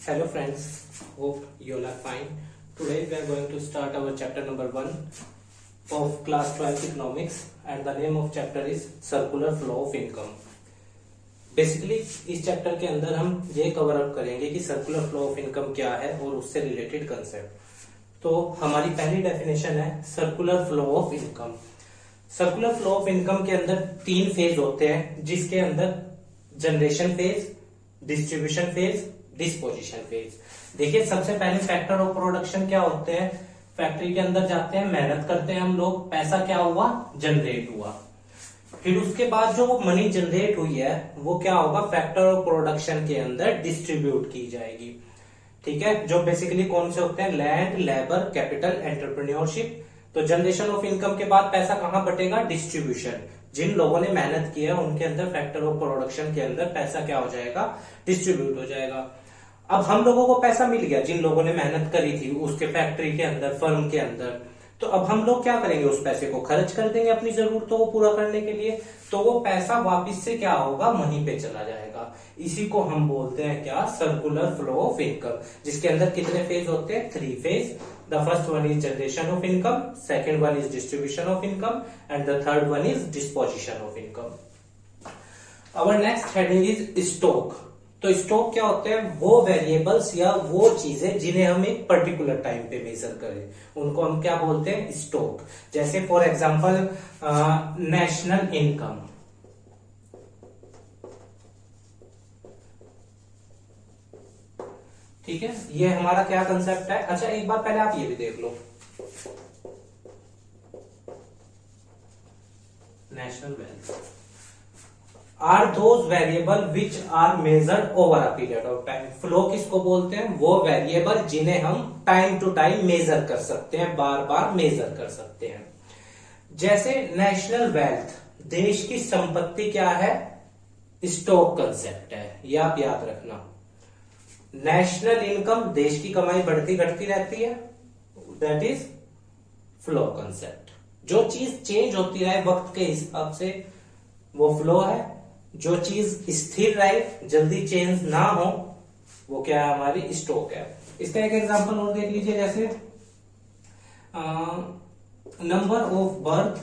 Hello friends, hope you all are fine. Today we are going to start our chapter number 1 of class 12 economics and the name of chapter is circular flow of income. Basically इस chapter के अंदर हम ये cover up करेंगे कि circular flow of income क्या है और उससे रिलेटेड कंसेप्ट। तो हमारी पहली डेफिनेशन है circular flow of income. Circular flow of income के अंदर 3 फेज होते हैं, जिसके अंदर generation phase, distribution phase, disposition phase. देखिए सबसे पहले फैक्टर ऑफ प्रोडक्शन क्या होते हैं। फैक्ट्री के अंदर जाते हैं, मेहनत करते हैं हम लोग, पैसा क्या हुआ, जनरेट हुआ। फिर उसके बाद जो मनी जनरेट हुई है वो क्या होगा, फैक्टर ऑफ प्रोडक्शन के अंदर डिस्ट्रीब्यूट की जाएगी। ठीक है, जो बेसिकली कौन से होते हैं, लैंड, लेबर, कैपिटल, एंटरप्रेन्योरशिप। तो जनरेशन ऑफ इनकम के बाद पैसा कहां बटेगा, डिस्ट्रीब्यूशन। जिन लोगों ने मेहनत की है उनके अंदर फैक्टर ऑफ प्रोडक्शन के अंदर पैसा क्या हो जाएगा, डिस्ट्रीब्यूट हो जाएगा। अब हम लोगों को पैसा मिल गया, जिन लोगों ने मेहनत करी थी उसके फैक्ट्री के अंदर, फर्म के अंदर। तो अब हम लोग क्या करेंगे, उस पैसे को खर्च कर देंगे अपनी जरूरतों को पूरा करने के लिए। तो वो पैसा वापस से क्या होगा, मनी पे चला जाएगा। इसी को हम बोलते हैं क्या, सर्कुलर फ्लो ऑफ इनकम, जिसके अंदर कितने फेज होते हैं, 3 phase. The first one is generation of income, second one is distribution of income and the third one is disposition of income. Our next heading is stock. तो stock क्या होते हैं, वो वेरिएबल्स या वो चीजें जिन्हें हम एक पर्टिकुलर टाइम पे मेजर करें, उनको हम क्या बोलते हैं, स्टॉक। जैसे फॉर एग्जांपल नेशनल इनकम। ठीक है, ये हमारा क्या कंसेप्ट है। अच्छा एक बार पहले आप ये भी देख लो, national wealth are those variable which are measured over a period of time. Flow किसको बोलते हैं, वो वेरिएबल जिन्हें हम टाइम टू टाइम मेजर कर सकते हैं, बार बार मेजर कर सकते हैं। जैसे नेशनल वेल्थ, देश की संपत्ति क्या है, स्टॉक कंसेप्ट है, ये आप याद रखना। नेशनल इनकम, देश की कमाई बढ़ती घटती रहती है, दैट इज फ्लो कंसेप्ट। जो चीज चेंज होती रहे वक्त के हिसाब से वो फ्लो है। जो चीज स्थिर रहे, जल्दी चेंज ना हो, वो क्या है, हमारी स्टॉक है। इसका एक एग्जांपल और देख लीजिए, जैसे number of birth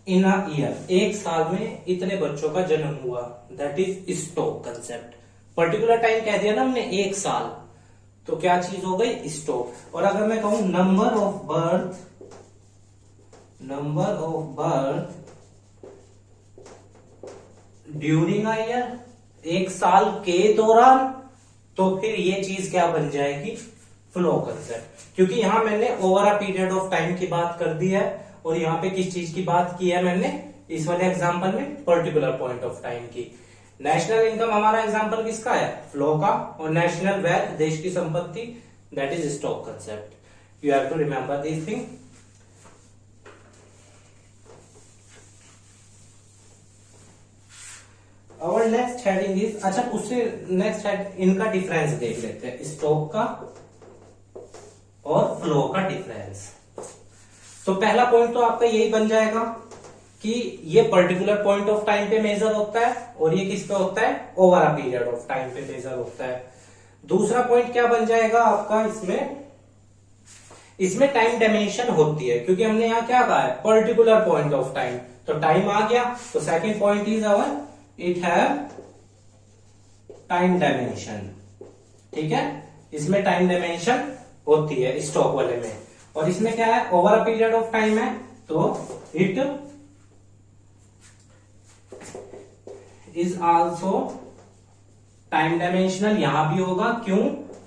in a year, एक साल में इतने बच्चों का जन्म हुआ, that is stock concept. Particular time कह दिया ना हमने, एक साल, तो क्या चीज हो गई, स्टॉक। और अगर मैं कहूं number of birth during a year, एक साल के दौरान, तो फिर ये चीज क्या बन जाएगी, फ्लो कंसेप्ट। क्योंकि यहां मैंने over a period of time की बात कर दी है, और यहां पे किस चीज की बात की है मैंने, इस वाले एग्जांपल में पर्टिकुलर पॉइंट ऑफ टाइम की। नेशनल इनकम हमारा एग्जांपल किसका है, फ्लो का, और नेशनल वेल्थ, देश की संपत्ति, that is stock concept. You have to remember this thing. और नेक्स्ट हेडिंग इज, अच्छा उससे नेक्स्ट हेड इनका डिफरेंस देख लेते हैं, स्टॉक का और फ्लो का डिफरेंस। तो पहला पॉइंट तो आपका यही बन जाएगा कि ये पर्टिकुलर पॉइंट ऑफ टाइम पे मेजर होता है, और ये किस पे होता है, over a period of time पे मेजर होता है। दूसरा पॉइंट क्या बन जाएगा आपका, इसमें टाइम डायमेंशन होती है, क्योंकि हमने यहां क्या कहा है, पर्टिकुलर पॉइंट ऑफ टाइम, तो टाइम आ गया। तो second point is our it have time dimension. ठीक है, इसमें टाइम डायमेंशन होती है स्टॉक वाले में, और इसमें क्या है, over a period of time है, तो it is also time dimensional. यहां भी होगा, क्यों,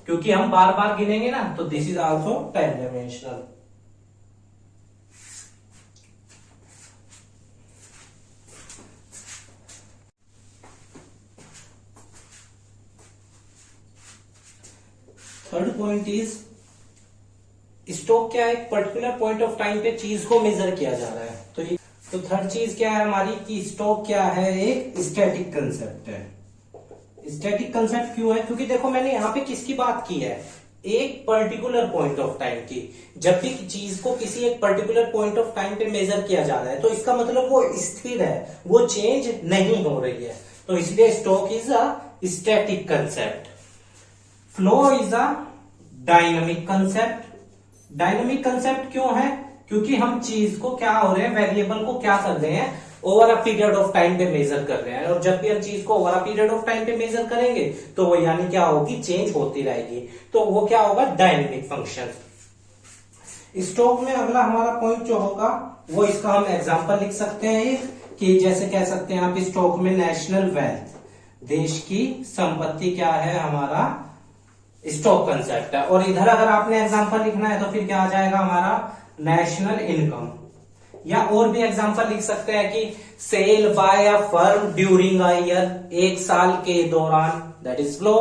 क्योंकि हम बार बार गिनेंगे ना, तो this is also time dimensional. Third point is, stock क्या है, एक पर्टिकुलर पॉइंट ऑफ टाइम पे चीज को मेजर किया जा रहा है। तो थर्ड चीज क्या है हमारी, कि स्टॉक क्या है, एक स्टैटिक कंसेप्ट है। स्टैटिक कंसेप्ट क्यों है, क्योंकि देखो मैंने यहाँ पे किसकी बात की है, एक पर्टिकुलर पॉइंट ऑफ टाइम की। जब भी चीज को किसी एक पर्टिकुलर पॉइंट ऑफ टाइम पे मेजर किया जा रहा है तो इसका मतलब वो स्थिर है, वो चेंज नहीं हो रही है। तो इसलिए stock is a static concept. Flow is a dynamic concept. Dynamic concept क्यों है? क्योंकि हम चीज को क्या हो रहे हैं, वेरिएबल को क्या कर रहे हैं, over a period of time पे मेजर कर रहे हैं। और जब भी हम चीज को over a period of time पे मेजर करेंगे तो वो यानी क्या होगी, चेंज होती रहेगी। तो वो क्या होगा, डायनेमिक फंक्शन। स्टॉक में अगला हमारा पॉइंट जो होगा वो, इसका हम एग्जांपल लिख सकते हैं एक, कि जैसे कह सकते हैं आप स्टॉक में नेशनल वेल्थ, देश की संपत्ति क्या है, हमारा स्टॉक कंसेप्ट है। और इधर अगर आपने एग्जांपल लिखना है तो फिर क्या आ जाएगा हमारा नेशनल इनकम। या और भी एग्जांपल लिख सकते हैं कि sale by a firm during a year, एक साल के दौरान, that is flow.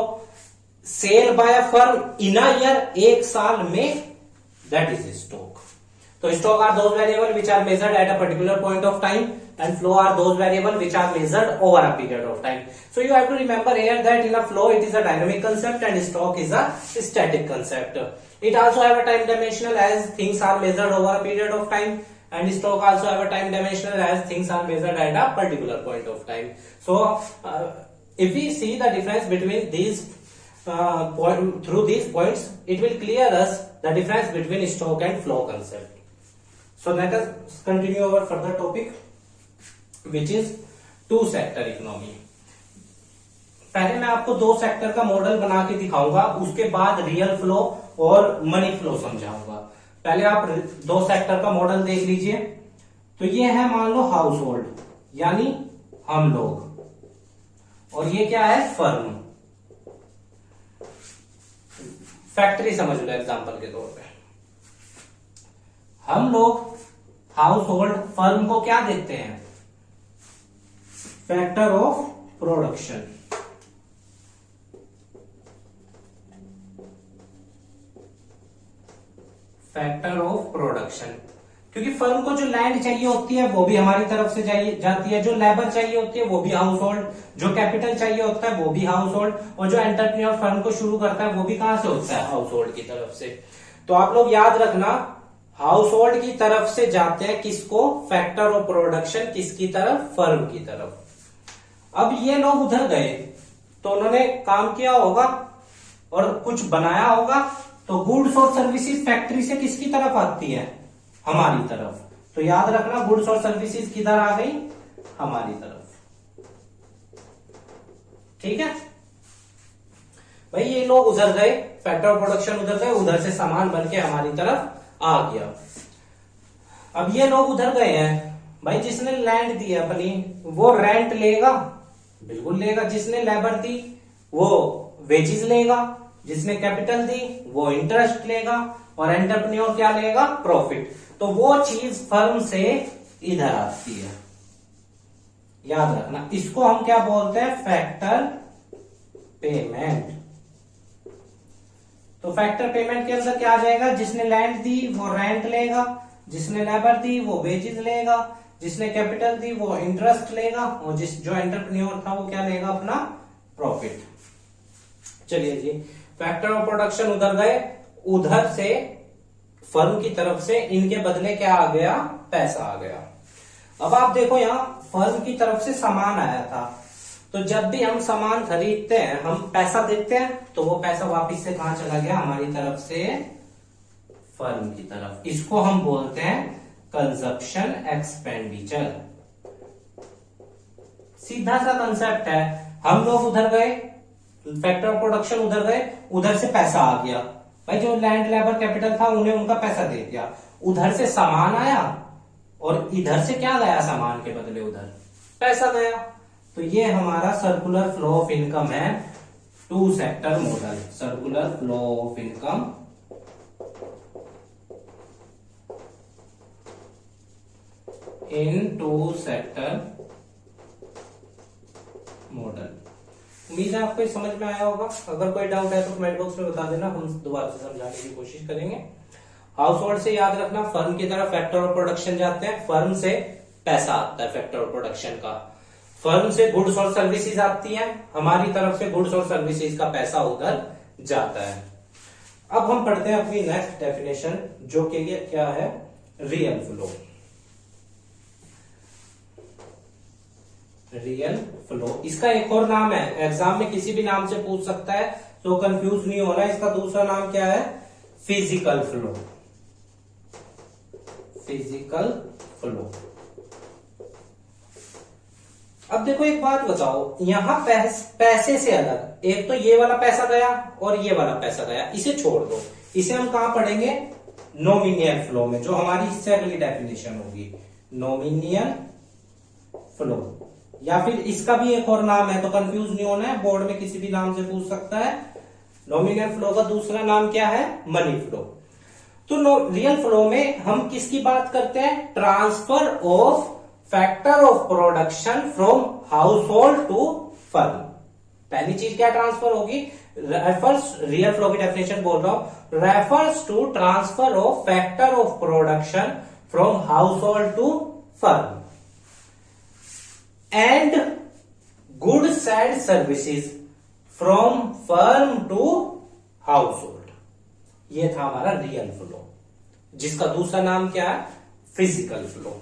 Sale by a firm in a year, एक साल में, दैट इज स्टॉक। तो stock are those variable which are measured at a particular point of time and flow are those variable which are measured over a period of time. So you have to remember here that in a flow it is a dynamic concept and stock is a static concept. It also have a time dimensional as things are measured over a period of time, and stock also have a time dimensional as things are measured at a particular point of time. So if we see the difference between these through these points, it will clear us the difference between stock and flow concept. So let us continue our further topic, which is two sector economy. पहले मैं आपको दो sector का model बना के दिखाऊंगा, उसके बाद रियल फ्लो और मनी फ्लो समझाऊंगा। पहले आप दो सेक्टर का मॉडल देख लीजिए। तो ये है मान लो हाउस होल्ड, यानी हम लोग, और ये क्या है, फर्म। फैक्ट्री समझ लो एग्जांपल के तौर पे। हम लोग हाउस होल्ड फर्म को क्या देते हैं, factor of production. Factor of production, क्योंकि फर्म को जो लैंड चाहिए होती है वो भी हमारी तरफ से जाती है, जो लेबर चाहिए होती है वो भी हाउस होल्ड, जो कैपिटल चाहिए होता है वो भी हाउस होल्ड, और जो एंटरप्रेन्योर फर्म को शुरू करता है वो भी कहां से होता है, हाउस होल्ड की तरफ से। तो आप लोग याद रखना, हाउस होल्ड की तरफ से जाते हैं किसको, फैक्टर ऑफ प्रोडक्शन, किसकी तरफ, फर्म की तरफ। अब ये लोग उधर गए तो उन्होंने काम किया होगा और कुछ बनाया होगा, तो गुड्स और सर्विसेज फैक्ट्री से किसकी तरफ आती है, हमारी तरफ। तो याद रखना गुड्स और सर्विसेज किधर आ गई, हमारी तरफ। ठीक है भाई, ये लोग उधर गए, फैक्टर ऑफ प्रोडक्शन उधर गए, उधर से सामान बन के हमारी तरफ आ गया। अब ये लोग उधर गए हैं भाई, जिसने लैंड दी अपनी वो रेंट लेगा, बिल्कुल लेगा। जिसने लेबर दी वो वेजेस लेगा, जिसने कैपिटल दी वो इंटरेस्ट लेगा, और एंटरप्रेन्योर क्या लेगा, प्रॉफिट। तो वो चीज फर्म से इधर आती है, याद रखना। इसको हम क्या बोलते हैं, फैक्टर पेमेंट। तो फैक्टर पेमेंट के अंदर क्या आ जाएगा, जिसने लैंड दी वो रेंट लेगा, जिसने लेबर दी वो वेजेस लेगा, जिसने कैपिटल दी वो इंटरेस्ट लेगा, और जो एंटरप्रेन्योर था वो क्या लेगा, अपना प्रॉफिट। चलिए जी, फैक्टर ऑफ प्रोडक्शन उधर गए, उधर से फर्म की तरफ से इनके बदले क्या आ गया, पैसा आ गया। अब आप देखो यहां फर्म की तरफ से सामान आया था, तो जब भी हम सामान खरीदते हैं हम पैसा देते हैं, तो वो पैसा वापिस से कहां चला गया, हमारी तरफ से फर्म की तरफ। इसको हम बोलते हैं कंजप्शन एक्सपेंडिचर। सीधा सा कंसेप्ट है, हम लोग उधर गए, फैक्टर ऑफ प्रोडक्शन उधर गए, उधर से पैसा आ गया भाई, जो लैंड लेबर कैपिटल था उन्हें उनका पैसा दे दिया, उधर से सामान आया, और इधर से क्या गया, सामान के बदले उधर पैसा गया। तो ये हमारा सर्कुलर फ्लो ऑफ इनकम है, two sector model, circular flow of income in two sector model. उम्मीद है आपको समझ में आया होगा। अगर कोई डाउट है तो कमेंट बॉक्स में बता देना, हम दोबारा से समझाने की कोशिश करेंगे। हाउस होल्ड से याद रखना, फर्म की तरफ फैक्टर ऑफ प्रोडक्शन जाते हैं, फर्म से पैसा आता है फैक्टर ऑफ प्रोडक्शन का, फर्म से गुड्स और सर्विसेज आती हैं, हमारी तरफ से गुड्स और सर्विसेज का पैसा उधर जाता है। अब हम पढ़ते हैं अपनी नेक्स्ट डेफिनेशन, जो के लिए क्या है, रियल फ्लो। रियल फ्लो, इसका एक और नाम है, एग्जाम में किसी भी नाम से पूछ सकता है, तो कंफ्यूज नहीं होना। इसका दूसरा नाम क्या है, फिजिकल फ्लो। Physical flow. अब देखो एक बात बताओ, यहां पैसे से अलग, एक तो ये वाला पैसा गया और ये वाला पैसा गया, इसे छोड़ दो, इसे हम कहां पढ़ेंगे, नॉमिनियल फ्लो में, जो हमारी इससे अगली डेफिनेशन होगी, नॉमिनियल फ्लो। या फिर इसका भी एक और नाम है, तो कंफ्यूज नहीं होना है, बोर्ड में किसी भी नाम से पूछ सकता है। नॉमिनल फ्लो का दूसरा नाम क्या है, मनी फ्लो। तो रियल फ्लो में हम किसकी बात करते हैं, transfer of factor of production from household to firm. पहली चीज क्या ट्रांसफर होगी, रेफर्स, रियल फ्लो की डेफिनेशन बोल रहा हूं, refers to transfer of factor of production from household to firm and goods and services from firm to household. ये था हमारा रियल फ्लो, जिसका दूसरा नाम क्या है, फिजिकल फ्लो।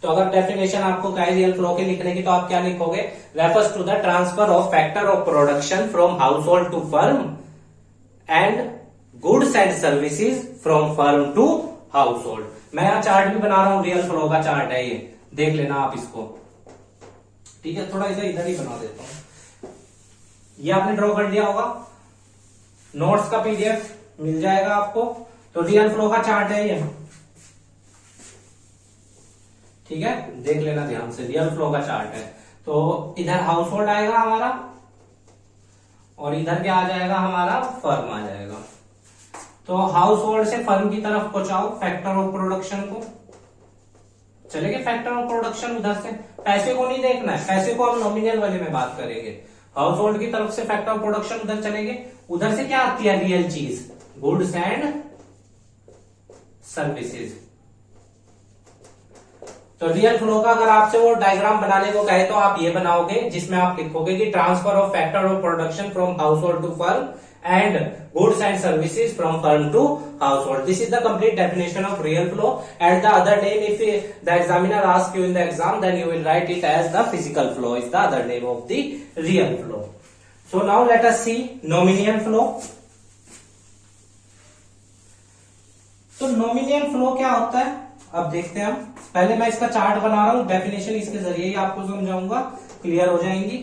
तो अगर डेफिनेशन आपको कहे रियल फ्लो के लिखने की, तो आप क्या लिखोगे, refers to the transfer of factor of production from household to firm and goods and services from firm to household. मैं यहां चार्ट भी बना रहा हूं, रियल फ्लो का चार्ट है ये, देख लेना आप इसको, ठीक है। थोड़ा इसे इधर ही बना देता हूं, ये आपने ड्रॉ कर लिया होगा, नोट्स का पीडीएफ मिल जाएगा आपको। तो रियल फ्लो का चार्ट है ये, ठीक है, देख लेना ध्यान से, रियल फ्लो का चार्ट है। तो इधर हाउस होल्ड आएगा हमारा, और इधर क्या आ जाएगा हमारा, फर्म आ जाएगा। तो हाउस होल्ड से फर्म की तरफ पहुंचाओ फैक्टर ऑफ प्रोडक्शन को, चलेंगे फैक्टर ऑफ प्रोडक्शन उधर से, पैसे को नहीं देखना है, पैसे को हम नॉमिनल वाले में बात करेंगे। हाउस होल्ड की तरफ से फैक्टर ऑफ प्रोडक्शन उधर चलेंगे, उधर से क्या आती है रियल चीज, गुड्स एंड सर्विसेज। तो रियल फ्लो का अगर आपसे वो डायग्राम बनाने को कहे, तो आप ये बनाओगे, जिसमें आप लिखोगे कि transfer of factor of production from household to firm and goods and services from firm to household. This is the complete definition of real flow, and the other name, if the examiner ask you in the exam, then you will write it as the physical flow is the other name of the real flow. So now let us see nominal flow. तो nominal flow क्या होता है, अब देखते हैं हम। पहले मैं इसका चार्ट बना रहा हूं, डेफिनेशन इसके जरिए ही आपको समझाऊंगा, क्लियर हो जाएंगी।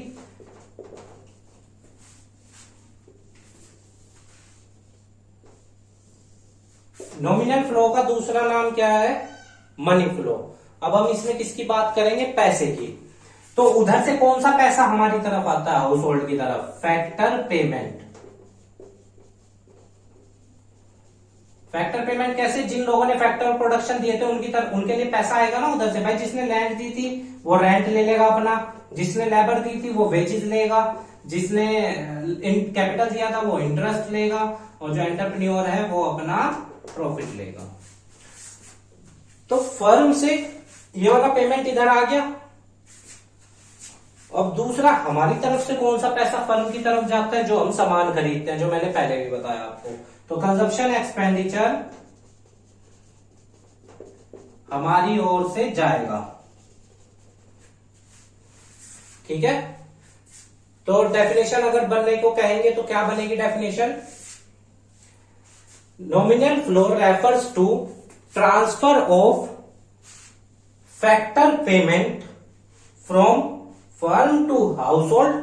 नॉमिनल फ्लो का दूसरा नाम क्या है, मनी फ्लो। अब हम इसमें किसकी बात करेंगे, पैसे की। तो उधर से कौन सा पैसा हमारी तरफ आता है, हाउस होल्ड की तरफ, फैक्टर पेमेंट। फैक्टर पेमेंट कैसे, जिन लोगों ने फैक्टर ऑफ प्रोडक्शन दिए थे उनकी तरफ, उनके लिए पैसा आएगा ना उधर से। भाई जिसने लैंड दी थी वो रेंट ले लेगा अपना, जिसने लेबर दी थी वो वेजेस लेगा, जिसने कैपिटल दिया था वो इंटरेस्ट लेगा, और जो एंटरप्रेन्योर है वो अपना प्रॉफिट लेगा। तो फर्म से ये वाला पेमेंट इधर आ गया। अब दूसरा, हमारी तरफ से कौन सा पैसा फर्म की तरफ जाता है, जो हम सामान खरीदते हैं, जो मैंने पहले भी बताया आपको। तो कंजप्शन एक्सपेंडिचर हमारी ओर से जाएगा, ठीक है। तो डेफिनेशन अगर बनने को कहेंगे तो क्या बनेगी definition, nominal flow refers to transfer of factor payment from firm to household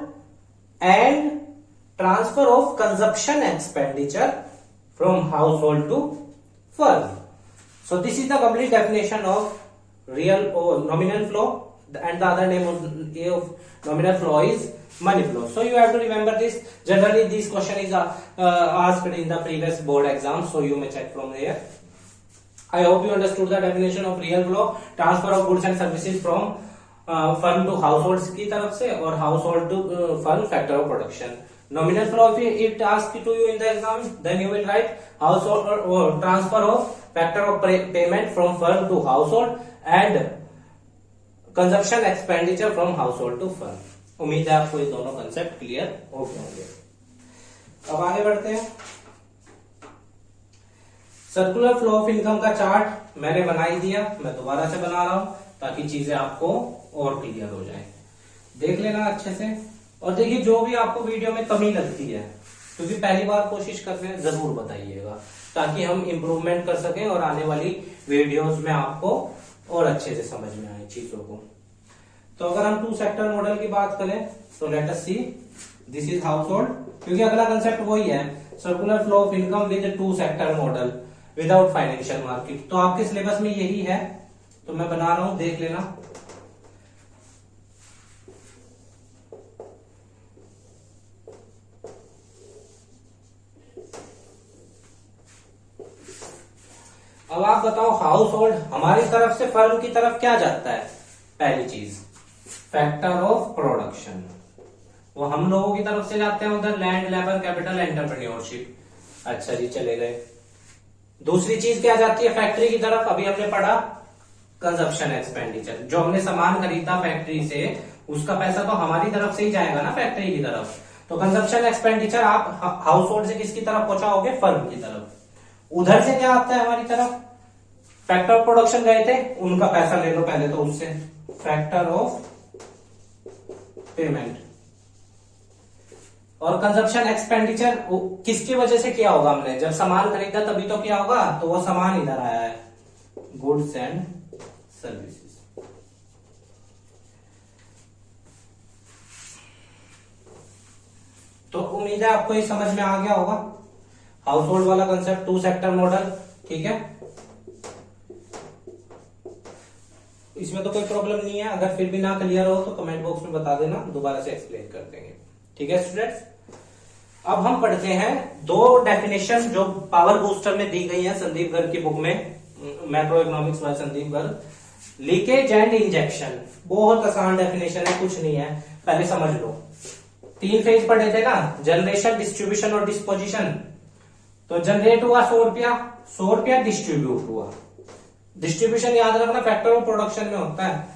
and transfer of consumption expenditure from household to firm. So this is the complete definition of real or nominal flow, and the other name of nominal flow is money flow. So you have to remember this. Generally this question is asked in the previous board exam, so you may check from there. I hope you understood the definition of real flow, transfer of goods and services from firm to households की तरफ से, और household to firm, factor of production. Nominal flow, if it asks to you in the exam, then you will write household or transfer of factor of payment from firm to household and consumption expenditure from household to firm. उम्मीद है आपको ये दोनों concept clear हो गए होंगे। अब आगे बढ़ते हैं। सर्कुलर फ्लो ऑफ इनकम का चार्ट मैंने बना ही दिया, मैं दोबारा से बना रहा हूं ताकि चीजें आपको और क्लियर हो जाए। देख लेना अच्छे से, और देखिए जो भी आपको वीडियो में कमी लगती है, क्योंकि पहली बार कोशिश कर रहे हैं, जरूर बताइएगा ताकि हम इम्प्रूवमेंट कर सकें और आने वाली वीडियोस में आपको और अच्छे से समझ में आए चीजों को। तो अगर हम 2 सेक्टर मॉडल की बात करें तो let us see, this is household, क्योंकि अगला कंसेप्ट वही है, circular flow of income with 2 sector model without financial market. तो आपके सिलेबस में यही है, तो मैं बना रहा हूं, देख लेना। अब आप बताओ, हाउस होल्ड हमारी तरफ से फर्म की तरफ क्या जाता है? पहली चीज फैक्टर ऑफ प्रोडक्शन, वो हम लोगों की तरफ से जाते हैं उधर, लैंड, लेबर, कैपिटल, एंटरप्रेन्योरशिप। अच्छा जी, चले गए। दूसरी चीज क्या जाती है फैक्ट्री की तरफ? अभी हमने पढ़ा कंजप्शन एक्सपेंडिचर, जो हमने सामान खरीदा फैक्ट्री से, उसका पैसा तो हमारी तरफ से ही जाएगा ना फैक्ट्री की तरफ। तो कंजप्शन एक्सपेंडिचर आप हाउस होल्ड से किसकी तरफ पहुंचाओगे? फर्म की तरफ। उधर से क्या आता है हमारी तरफ? फैक्टर ऑफ प्रोडक्शन गए थे, उनका पैसा ले लो पहले तो उससे, फैक्टर ऑफ पेमेंट। और कंजप्शन एक्सपेंडिचर किसकी वजह से किया होगा? हमने जब सामान खरीदा तभी तो किया होगा, तो वो सामान इधर आया है, गुड्स एंड सर्विसेज। तो उम्मीद है आपको ये समझ में आ गया होगा, हाउस होल्ड वाला कंसेप्ट, 2 सेक्टर मॉडल, ठीक है। इसमें तो कोई प्रॉब्लम नहीं है, अगर फिर भी ना क्लियर हो तो कमेंट बॉक्स में बता देना, दोबारा से एक्सप्लेन कर देंगे, ठीक है स्टूडेंट्स। अब हम पढ़ते हैं 2 डेफिनेशन जो पावर बूस्टर में दी गई है संदीप गर्ग की बुक में, macroeconomics by Sandeep Garg. Leakage and injection, बहुत आसान डेफिनेशन है, कुछ नहीं है, पहले समझ लो। 3 फेज पढ़े थे ना, जनरेशन, डिस्ट्रीब्यूशन और डिस्पोजिशन। तो जनरेट हुआ 100 रुपया, 100 रुपया डिस्ट्रीब्यूट हुआ। डिस्ट्रीब्यूशन याद रखना फैक्टर ऑफ प्रोडक्शन में होता है।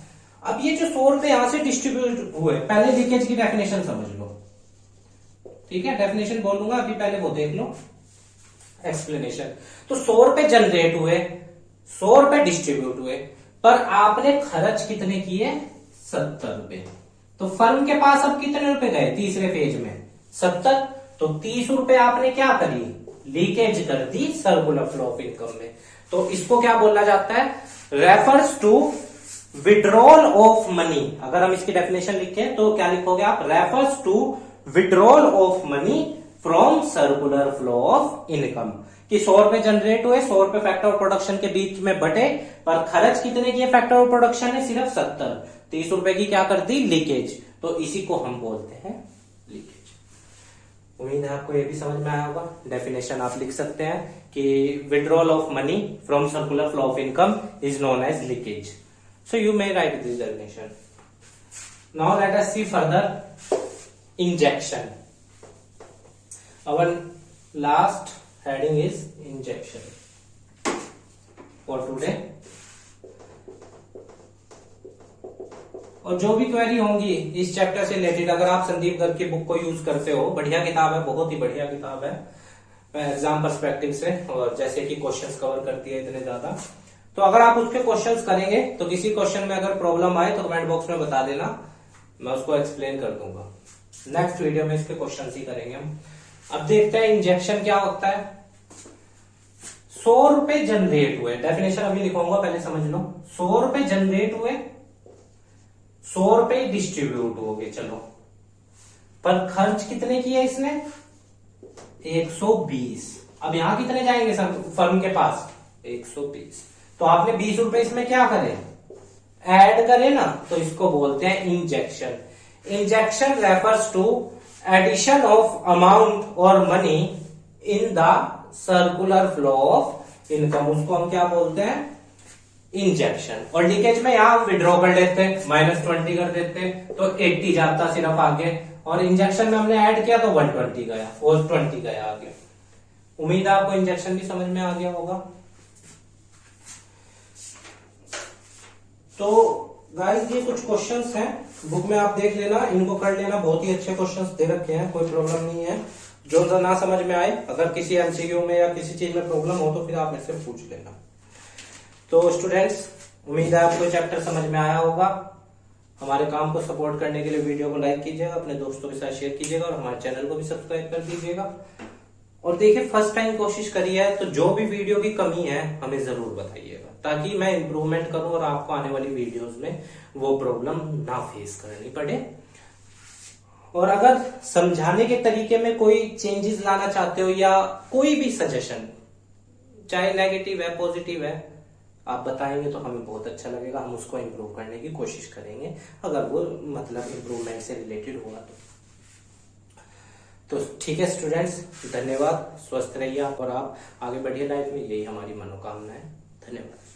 अब ये जो 100 रुपए यहां से डिस्ट्रीब्यूट हुए, पहले लीकेज की डेफिनेशन समझ लो, ठीक है। डेफिनेशन बोलूंगा अभी, पहले वो देख लो एक्सप्लेनेशन। तो 100 रुपए जनरेट हुए, 100 रुपए डिस्ट्रीब्यूट हुए, पर आपने खर्च कितने किए? 70 रुपए। तो फर्म के पास अब कितने रुपए गए तीसरे फेज में? 70। तो 30 रुपए आपने क्या करी? लीकेज कर दी सर्कुलर फ्लो ऑफ इनकम में। तो इसको क्या बोला जाता है? Refers to withdrawal of money. अगर हम इसकी डेफिनेशन लिखें तो क्या लिखोगे आप? Refers to withdrawal of money from circular flow of income. कि 100 रुपए जनरेट हुए, 100 रुपए फैक्टर ऑफ प्रोडक्शन के बीच में बटे, पर खर्च कितने किए फैक्टर ऑफ प्रोडक्शन ने? सिर्फ 70। 30 रुपए की क्या कर दी? लीकेज। तो इसी को हम बोलते हैं लीकेज। उम्मीद है आपको ये भी समझ में आया होगा। डेफिनेशन आप लिख सकते हैं कि withdrawal of money from circular flow of income is known as leakage. So you may write this definition. Now let us see further injection. Our last heading is injection for today। और जो भी query होंगी इस chapter से related, अगर आप संदीप गर्ग की book को यूज करते हो, बढ़िया किताब है, बहुत ही बढ़िया किताब है एग्जाम पर्सपेक्टिव से, और जैसे कि क्वेश्चंस कवर करती है इतने ज्यादा। तो अगर आप उसके क्वेश्चंस करेंगे तो किसी क्वेश्चन में अगर प्रॉब्लम आए तो कमेंट बॉक्स में बता देना, मैं उसको एक्सप्लेन कर दूंगा। नेक्स्ट वीडियो में इसके क्वेश्चंस ही करेंगे हम। अब देखते हैं इंजेक्शन क्या होता है। 100 रुपए जनरेट हुए, डेफिनेशन अभी लिखूंगा, पहले समझ लो। 100 रुपए जनरेट हुए, 100 रुपए डिस्ट्रीब्यूट हो गए, चलो, पर खर्च कितने किए इसने? 120। अब यहां कितने जाएंगे फर्म के पास? 120। तो आपने 20 रुपए इसमें क्या करे? ऐड करे ना, तो इसको बोलते हैं injection. Injection refers to addition of amount और money in the circular flow of income, उसको हम क्या बोलते हैं? इंजेक्शन। और लीकेज में यहां विड्रॉ कर लेते हैं, -20 कर देते हैं, तो 80 जाता सिर्फ आगे, और इंजेक्शन में हमने ऐड किया तो 120 गया और 20 गया आगे। उम्मीद है आपको इंजेक्शन भी समझ में आ गया होगा। तो गाइस ये कुछ क्वेश्चंस हैं बुक में, आप देख लेना, इनको कर लेना, बहुत ही अच्छे क्वेश्चंस दे रखे हैं, कोई प्रॉब्लम नहीं है। जो ना समझ में आए, अगर किसी एमसीक्यू में या किसी चीज में प्रॉब्लम हो तो फिर आप मेरे से पूछ लेना। तो स्टूडेंट्स, उम्मीद है आपको चैप्टर समझ में आया होगा। हमारे काम को सपोर्ट करने के लिए वीडियो को लाइक कीजिएगा, अपने दोस्तों के साथ शेयर कीजिएगा और हमारे चैनल को भी सब्सक्राइब कर दीजिएगा। और देखिए, फर्स्ट टाइम कोशिश करी है तो जो भी वीडियो की कमी है हमें जरूर बताइएगा, ताकि मैं इम्प्रूवमेंट करूं और आपको आने वाली वीडियोस में वो प्रॉब्लम ना फेस करनी पड़े। और अगर समझाने के तरीके में कोई चेंजेस लाना चाहते हो या कोई भी सजेशन, चाहे नेगेटिव है पॉजिटिव है, आप बताएंगे तो हमें बहुत अच्छा लगेगा। हम उसको इम्प्रूव करने की कोशिश करेंगे, अगर वो मतलब इम्प्रूवमेंट से रिलेटेड हुआ तो ठीक है स्टूडेंट्स, धन्यवाद। स्वस्थ रहिए आप और आप आगे बढ़िए लाइफ में, यही हमारी मनोकामना है। धन्यवाद।